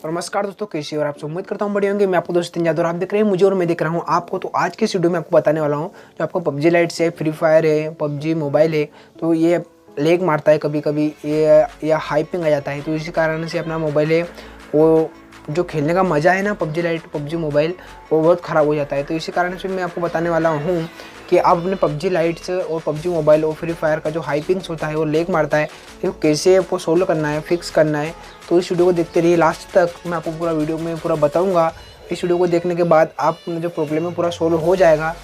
नमस्कार दोस्तों, कैसे और आपसे उम्मीद करता हूँ बढ़िया होंगे। मैं आपको दोस्त जितेंद्र जादव, आप देख रहे हैं मुझे और मैं देख रहा हूँ आपको। तो आज के इस वीडियो में आपको बताने वाला हूँ जो आपको पबजी लाइट से, फ्री फायर है, पबजी मोबाइल है, तो ये लेग मारता है कभी कभी, ये या हाइपिंग आ जाता है। तो इसी कारण से अपना मोबाइल है वो जो खेलने का मज़ा है ना पबजी लाइट पबजी मोबाइल, वो बहुत ख़राब हो जाता है। तो इसी कारण से मैं आपको बताने वाला हूँ कि आप अपने पबजी लाइट्स और पबजी मोबाइल और फ्री फायर का जो हाइपिंग्स होता है वो लेग मारता है, तो कैसे आपको सोल्व करना है, फिक्स करना है। तो इस वीडियो को देखते रहिए लास्ट तक, मैं आपको पूरा वीडियो में पूरा बताऊंगा। इस वीडियो को देखने के बाद आप जो प्रॉब्लम है पूरा सोल्व हो जाएगा।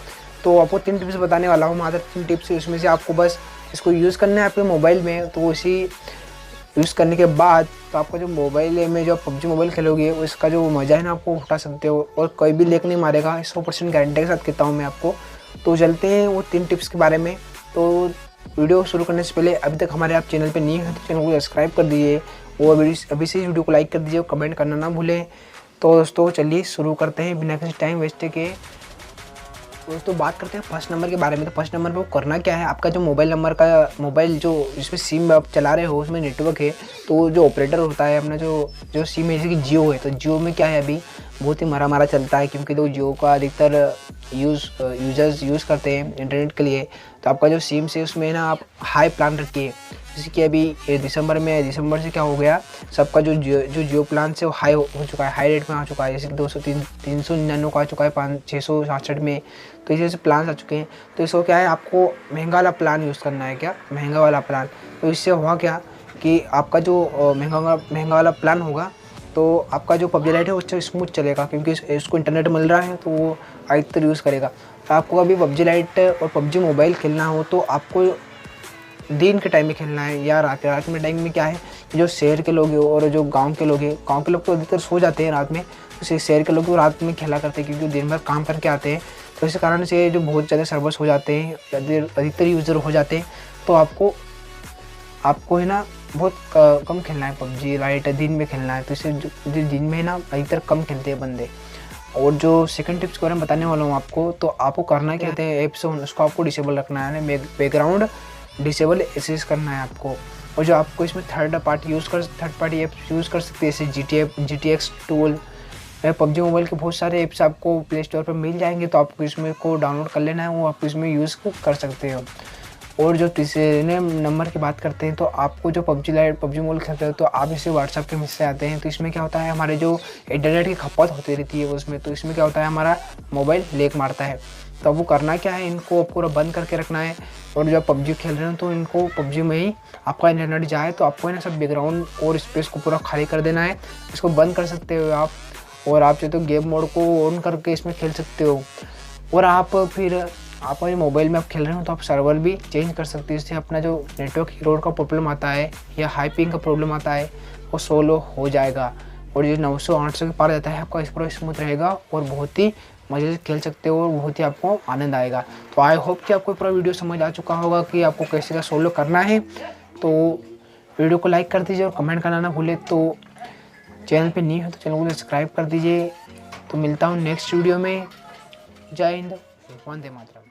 तो आपको 3 टिप्स बताने वाला हूँ, मात्र 3 टिप्स। उसमें से आपको बस इसको यूज़ करना है आपके मोबाइल में। तो इसी यूज़ करने के बाद तो आपका जो मोबाइल में जो पबजी मोबाइल खेलोगे उसका जो मज़ा है ना आपको उठा सकते हो, और कोई भी लेक नहीं मारेगा, 100% गारंटी के साथ कहता हूँ मैं आपको। तो चलते हैं वो 3 टिप्स के बारे में। तो वीडियो शुरू करने से पहले अभी तक हमारे आप चैनल पे नहीं है तो चैनल को सब्सक्राइब कर दीजिए, और अभी से इस वीडियो को लाइक कर दीजिए और कमेंट करना ना भूलें। तो दोस्तों चलिए शुरू करते हैं बिना किसी टाइम वेस्ट के। दोस्तों बात करते हैं फर्स्ट नंबर के बारे में। तो फर्स्ट नंबर पे वो करना क्या है, आपका जो मोबाइल नंबर का मोबाइल जो जिसमें सिम आप चला रहे हो उसमें नेटवर्क है, तो जो ऑपरेटर होता है अपना जो सिम है, जैसे कि जियो है, तो जियो में क्या है अभी बहुत ही मारा चलता है, क्योंकि तो जियो का अधिकतर यूजर्स यूज़ करते हैं इंटरनेट के लिए। तो आपका जो सिम से उसमें ना आप हाई प्लान रखिए, जैसे कि अभी दिसंबर से क्या हो गया, सबका जो जियो प्लान से वो हाई हो चुका है, हाई रेट में आ चुका है। जैसे कि 399 का आ चुका है, 666 में। तो इसी से प्लान आ चुके हैं। तो इसको क्या है, आपको महंगा वाला प्लान यूज़ करना है, क्या महंगा वाला प्लान। तो इससे हुआ क्या कि आपका जो महंगा वाला प्लान होगा तो आपका जो पबजी लाइट है वो स्मूथ चलेगा, क्योंकि इसको इंटरनेट मिल रहा है तो वो अधिकतर यूज़ करेगा। तो आपको अभी पबजी लाइट और पबजी मोबाइल खेलना हो तो आपको दिन के टाइम में खेलना है या रात में टाइम में क्या है, जो शहर के लोग हैं और जो गांव के लोग हैं, गांव के लोग तो अधिकतर सो जाते हैं रात में, तो शहर के लोग तो रात में खेला करते हैं, क्योंकि दिन भर काम करके आते हैं। तो इस कारण से जो बहुत ज़्यादा सर्वर्स हो जाते हैं, अधिकतर यूज़र हो जाते हैं। तो आपको है ना बहुत कम खेलना है पबजी लाइट, दिन में खेलना है। तो इससे दिन में ना अधिकतर कम खेलते हैं बंदे। और जो सेकंड टिप्स के बारे में बताने वाला हूँ आपको, तो आपको करना क्या कहते हैं, ऐप्स उसको आपको डिसेबल रखना है, बैकग्राउंड डिसेबल एसेस करना है आपको। और जो आपको इसमें थर्ड पार्टी ऐप्स यूज़ कर सकते हैं, जैसे GTX टूल, पबजी मोबाइल के बहुत सारे ऐप्स आपको प्ले स्टोर पर मिल जाएंगे। तो आपको इसमें को डाउनलोड कर लेना है, वो आप इसमें यूज़ कर सकते हो। और जो तीसरे नंबर की बात करते हैं, तो आपको जो पबजी मोबाइल खेलते हो तो आप इसे व्हाट्सएप के मैसेज आते हैं। तो इसमें क्या होता है, हमारे जो इंटरनेट की खपत होती रहती है उसमें, तो इसमें क्या होता है, हमारा मोबाइल लेग मारता है। तो अब वो करना क्या है, इनको पूरा बंद करके रखना है। और जब पबजी खेल रहे हो तो इनको पबजी में ही आपका इंटरनेट जाए तो आपको है ना सब बैकग्राउंड और स्पेस को पूरा खाली कर देना है। इसको बंद कर सकते हो आप, और आप चाहे तो गेम मोड को ऑन करके इसमें खेल सकते हो। और आप ये मोबाइल में आप खेल रहे हो तो आप सर्वर भी चेंज कर सकते हो, इससे अपना जो नेटवर्क एरर का प्रॉब्लम आता है या हाइपिंग का प्रॉब्लम आता है वो सोल्व हो जाएगा। और जो 900-800 के पार जाता है आपका पूरा स्मूथ रहेगा, और बहुत ही मज़े से खेल सकते हो, और बहुत ही आपको आनंद आएगा। तो आई होप कि आपको पूरा वीडियो समझ आ चुका होगा कि आपको कैसे का सोल्व करना है। तो वीडियो को लाइक कर दीजिए और कमेंट करना ना भूले। तो चैनल पे नहीं हो तो चैनल को सब्सक्राइब कर दीजिए। तो मिलता हूँ नेक्स्ट वीडियो में। जय हिंद, वंदे मातरम।